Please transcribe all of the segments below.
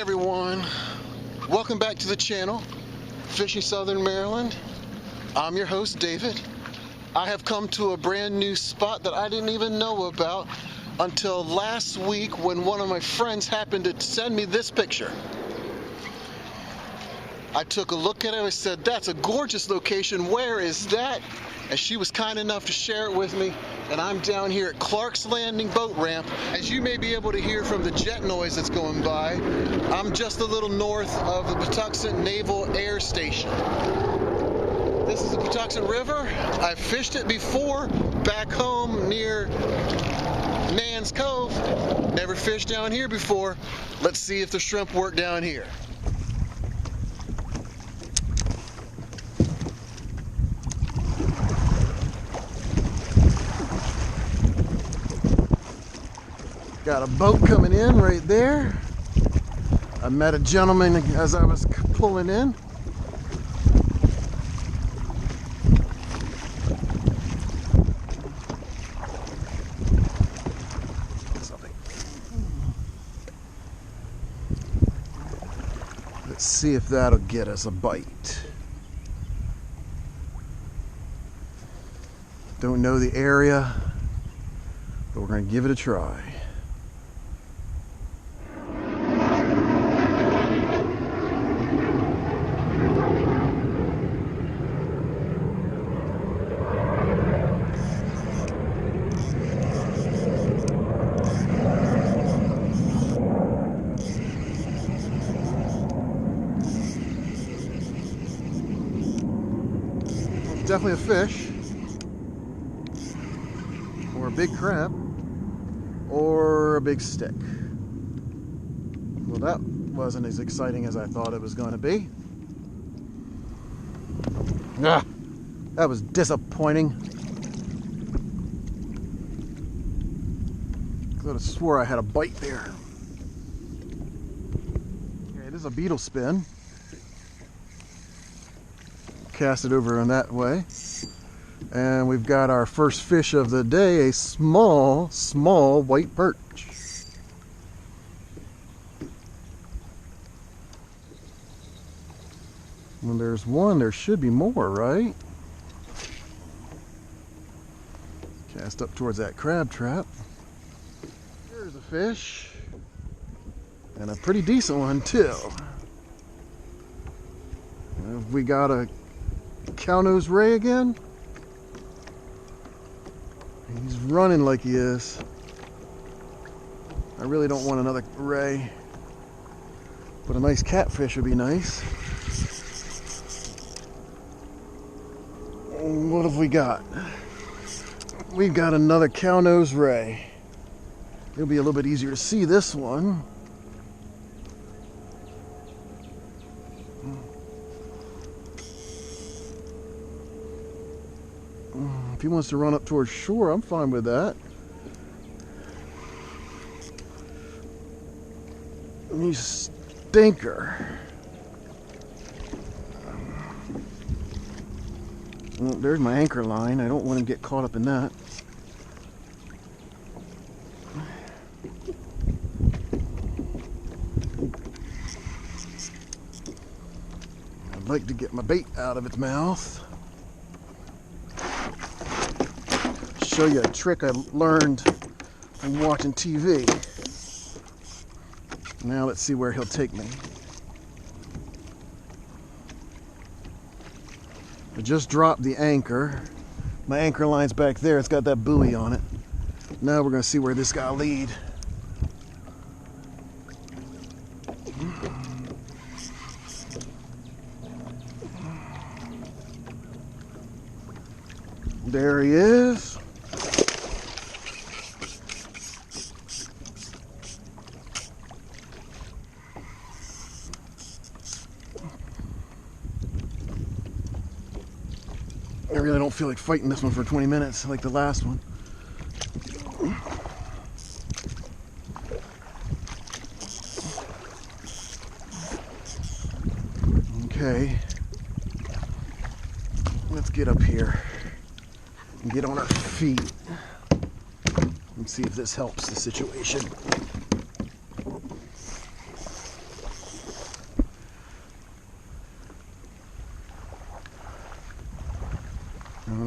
everyone, welcome back to the channel, Fishing Southern Maryland. I'm your host, David. I have come to a brand new spot that I didn't even know about until last week when one of my friends happened to send me this picture. I took a look at it and I said, that's a gorgeous location, where is that? And she was kind enough to share it with me, and I'm down here at Clark's Landing boat ramp. As you may be able to hear from the jet noise that's going by, I'm just a little north of the Patuxent Naval Air Station. This is the Patuxent River. I've fished it before back home near Nan's Cove. Never fished down here before. Let's see if the shrimp work down here. Got a boat coming in right there. I met a gentleman as I was pulling in. Let's see if that'll get us a bite. Don't know the area, but we're going to give it a try. Definitely a fish, or a big crab, or a big stick. Well, that wasn't as exciting as I thought it was going to be. That was disappointing. I could have swore I had a bite there. Okay, this is a beetle spin. Cast it over in that way, and we've got our first fish of the day, a small white perch. When there's one, there should be more, right? Cast up towards that crab trap. There's a fish, and a pretty decent one too. Have we got a cow-nosed ray again? He's running like he is. I really don't want another ray, but a nice catfish would be nice. What have we got? We've got another cow-nosed ray. It'll be a little bit easier to see this one. If he wants to run up towards shore, I'm fine with that. You stinker. Well, there's my anchor line. I don't want him to get caught up in that. I'd like to get my bait out of its mouth. Show you a trick I learned from watching TV. Now let's see where he'll take me. I just dropped the anchor. My anchor line's back there. It's got that buoy on it. Now we're going to see where this guy will lead. There he is. I really don't feel like fighting this one for 20 minutes like the last one. Okay, let's get up here and get on our feet and see if this helps the situation.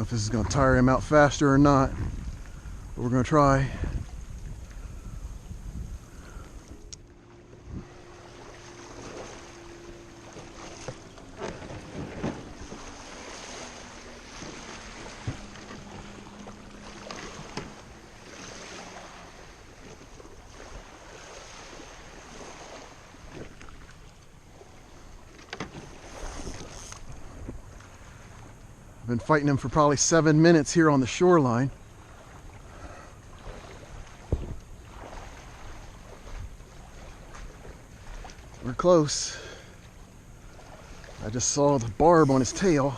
if this is going to tire him out faster or not, but we're going to try. I've been fighting him for probably 7 minutes here on the shoreline. We're close. I just saw the barb on his tail.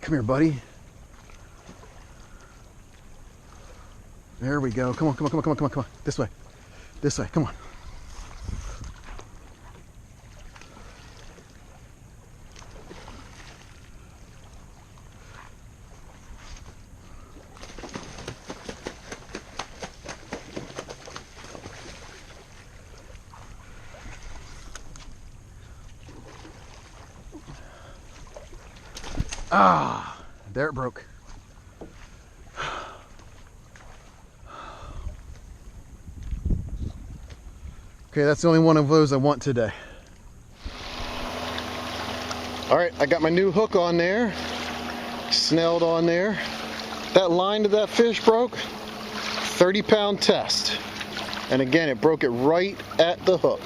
Come here, buddy. There we go. Come on, come on, come on, come on, come on, come on. This way. This way. Come on. Ah, there it broke. Okay, that's the only one of those I want today. All right, I got my new hook on there, snelled on there. That line to that fish broke, 30-pound test. And again, it broke it right at the hook.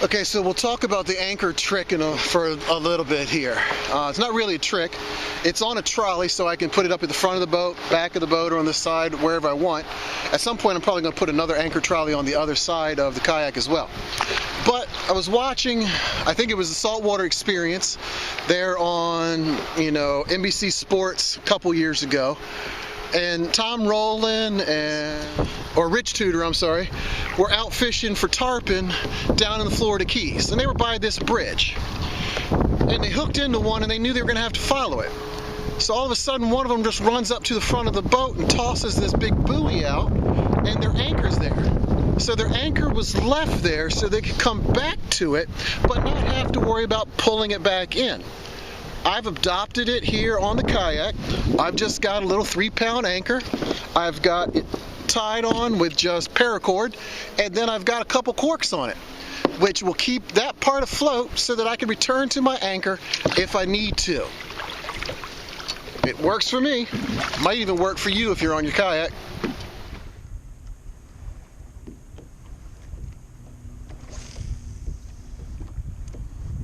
Okay, so we'll talk about the anchor trick for a little bit here. It's not really a trick. It's on a trolley, so I can put it up at the front of the boat, back of the boat, or on the side, wherever I want. At some point, I'm probably going to put another anchor trolley on the other side of the kayak as well. But I was watching, I think it was the Saltwater Experience there on, NBC Sports a couple years ago. And Tom Rowland or Rich Tudor, I'm sorry, were out fishing for tarpon down in the Florida Keys. And they were by this bridge. And they hooked into one and they knew they were going to have to follow it. So all of a sudden one of them just runs up to the front of the boat and tosses this big buoy out, and their anchor's there. So their anchor was left there so they could come back to it, but not have to worry about pulling it back in. I've adopted it here on the kayak. I've just got a little 3-pound anchor. I've got it tied on with just paracord, and then I've got a couple corks on it, which will keep that part afloat so that I can return to my anchor if I need to. It works for me. Might even work for you if you're on your kayak.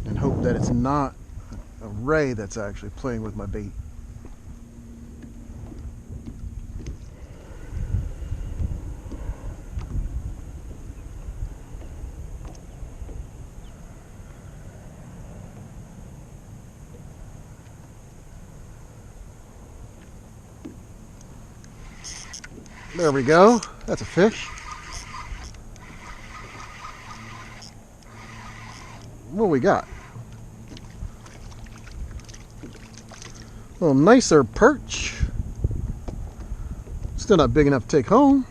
And hope that it's not a ray that's actually playing with my bait. There we go. That's a fish. What we got? A little nicer perch. Still not big enough to take home.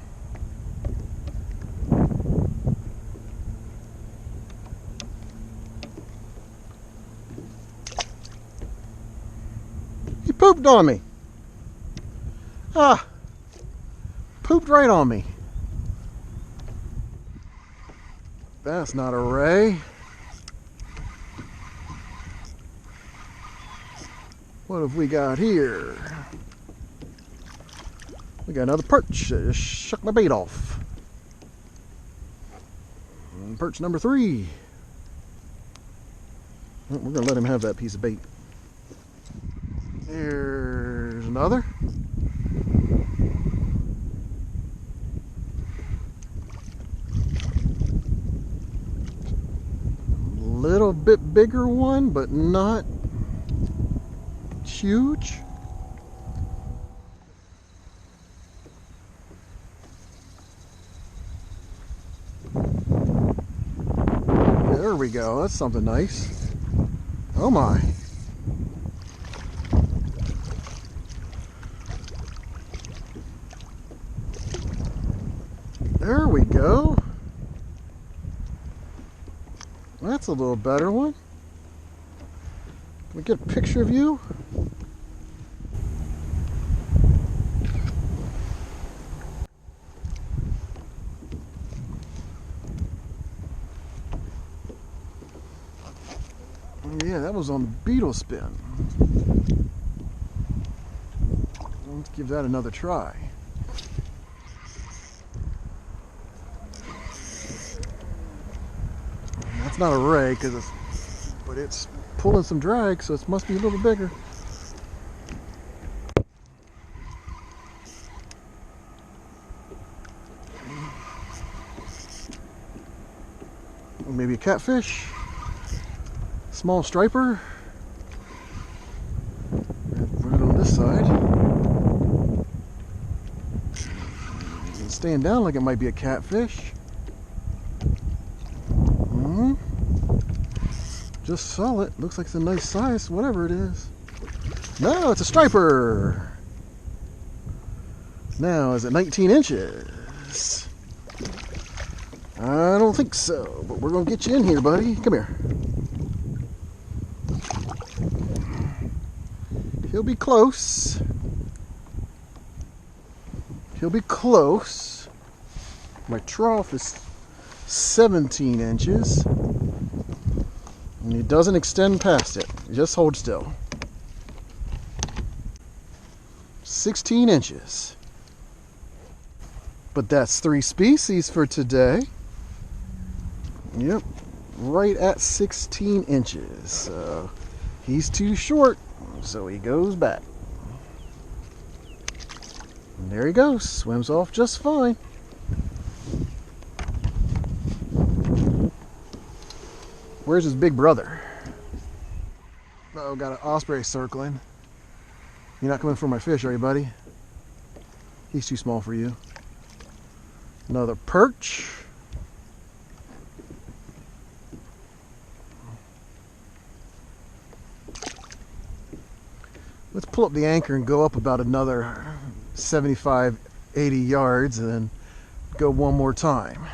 He pooped on me. Ah. Pooped right on me. That's not a ray. What have we got here? We got another perch that just shook my bait off. And perch number 3. We're going to let him have that piece of bait. Here's another. Little bit bigger one, but not huge. There we go. That's something nice. Oh my. There we go. That's a little better one. Can we get a picture of you? Yeah, that was on the beetle spin. Let's give that another try. That's not a ray, but it's pulling some drag, so it must be a little bigger. Maybe a catfish. Small striper. Put it on this side. It's staying down like it might be a catfish. Just saw it. Looks like it's a nice size, whatever it is. No, it's a striper. Now, is it 19 inches? I don't think so, but we're gonna get you in here, buddy. Come here. He'll be close. He'll be close. My trough is 17 inches. And it doesn't extend past it. Just hold still. 16 inches. But that's 3 species for today. Yep. Right at 16 inches. So he's too short. So he goes back. And there he goes. Swims off just fine. Where's his big brother? Uh-oh, got an osprey circling. You're not coming for my fish, are you, buddy? He's too small for you. Another perch. Let's pull up the anchor and go up about another 75, 80 yards and then go one more time.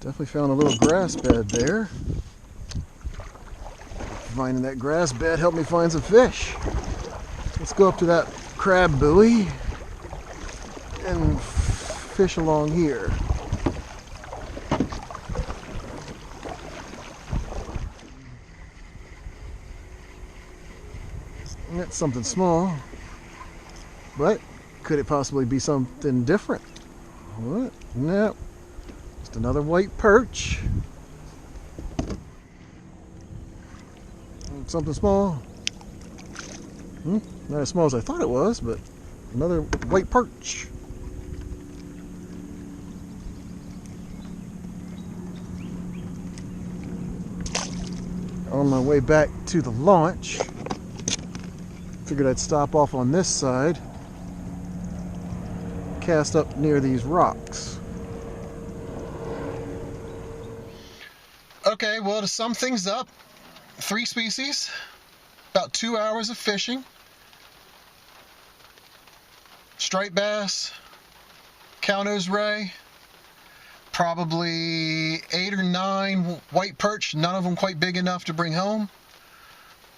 Definitely found a little grass bed there. Finding that grass bed helped me find some fish. Let's go up to that crab buoy and fish along here. That's something small, but could it possibly be something different? What? No. Just another white perch. Something small. Not as small as I thought it was, but another white perch. On my way back to the launch, figured I'd stop off on this side, cast up near these rocks. Okay, well, to sum things up, 3 species, about 2 hours of fishing, striped bass, cow-nose ray, probably 8 or 9 white perch, none of them quite big enough to bring home,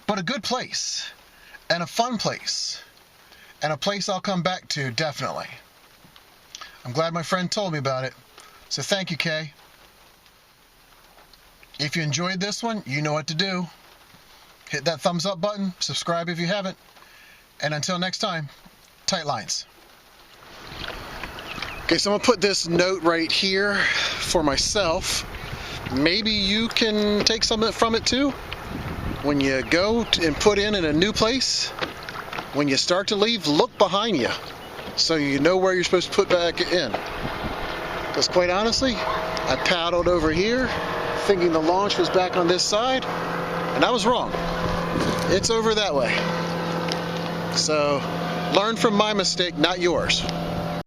but a good place, and a fun place, and a place I'll come back to, definitely. I'm glad my friend told me about it, so thank you, Kay. If you enjoyed this one, you know what to do. Hit that thumbs up button, subscribe if you haven't, and until next time, tight lines. Okay, so I'm gonna put this note right here for myself. Maybe you can take something from it too. When you go and put in a new place, when you start to leave, look behind you. so you know where you're supposed to put back in. Because quite honestly, I paddled over here thinking the launch was back on this side, and I was wrong. It's over that way. So learn from my mistake, not yours.